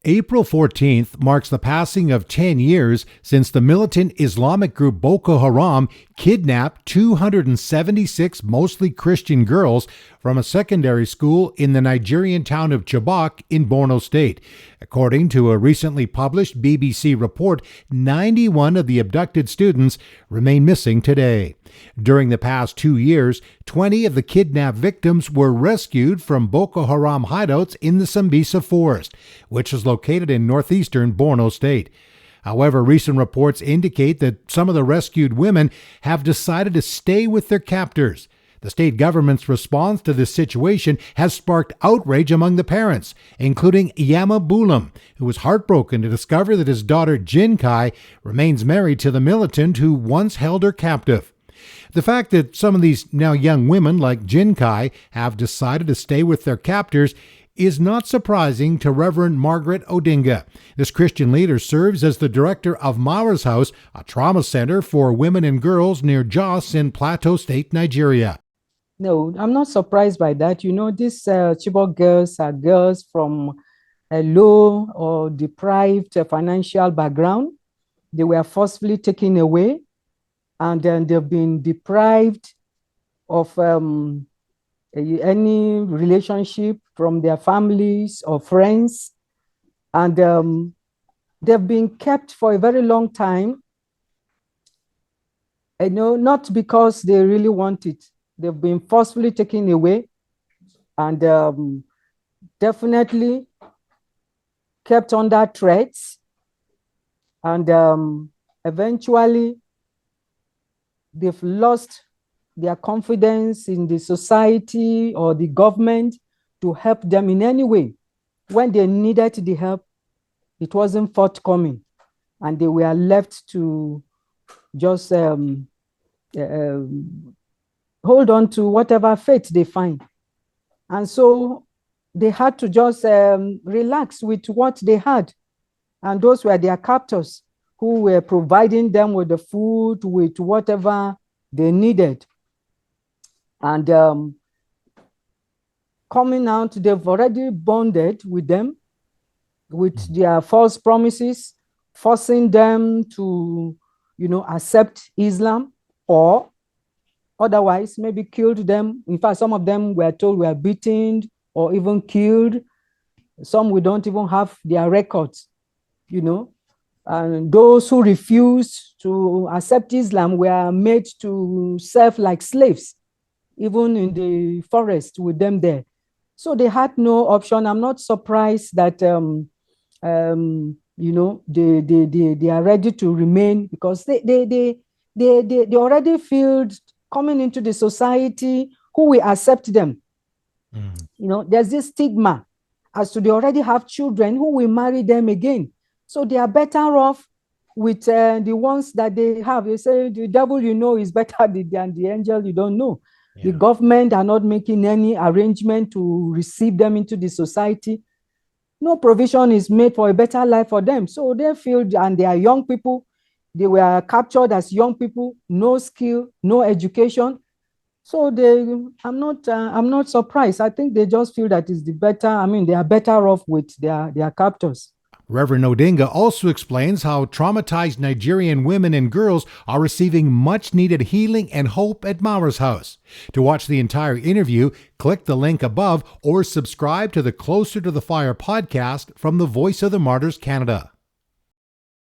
April 14th marks the passing of 10 years since the militant Islamic group Boko Haram kidnapped 276 mostly Christian girls from a secondary school in the Nigerian town of Chibok in Borno State. According to a recently published BBC report, 91 of the abducted students remain missing today. During the past 2 years, 20 of the kidnapped victims were rescued from Boko Haram hideouts in the Sambisa Forest, which is located in northeastern Borno State. However, recent reports indicate that some of the rescued women have decided to stay with their captors. The state government's response to this situation has sparked outrage among the parents, including Yama Bulam, who was heartbroken to discover that his daughter Jinkai remains married to the militant who once held her captive. The fact that some of these now young women, like Jinkai, have decided to stay with their captors is not surprising to Reverend Margaret Odinga. This Christian leader serves as the director of Mara's House, a trauma center for women and girls near Jos in Plateau State, Nigeria. No, I'm not surprised by that. You know, these Chibok girls are girls from a low or deprived financial background. They were forcefully taken away, and then they've been deprived of any relationship from their families or friends. And they've been kept for a very long time. You know, not because they really want it. They've been forcefully taken away and definitely kept under threats. And eventually, they've lost their confidence in the society or the government to help them in any way. When they needed the help, it wasn't forthcoming, and they were left to just hold on to whatever fate they find. And so they had to just relax with what they had. And those were their captors who were providing them with the food, with whatever they needed. And coming out, they've already bonded with them with their false promises, forcing them to, accept Islam, or otherwise maybe killed them. In fact, some of them were told were beaten or even killed. Some we don't even have their records, And those who refused to accept Islam were made to serve like slaves, even in the forest with them there. So they had no option. I'm not surprised that, they are ready to remain, because they already feel coming into the society who will accept them. There's this stigma as to they already have children who will marry them again. So they are better off with the ones that they have. They say the devil is better than the angel you don't know. Yeah. The government are not making any arrangement to receive them into the society. No provision is made for a better life for them. So they feel, and they are young people. They were captured as young people, no skill, no education. So I'm not surprised. I think they just feel that is the better. They are better off with their captors. Reverend Odinga also explains how traumatized Nigerian women and girls are receiving much-needed healing and hope at Mara's House. To watch the entire interview, click the link above or subscribe to the Closer to the Fire podcast from the Voice of the Martyrs Canada.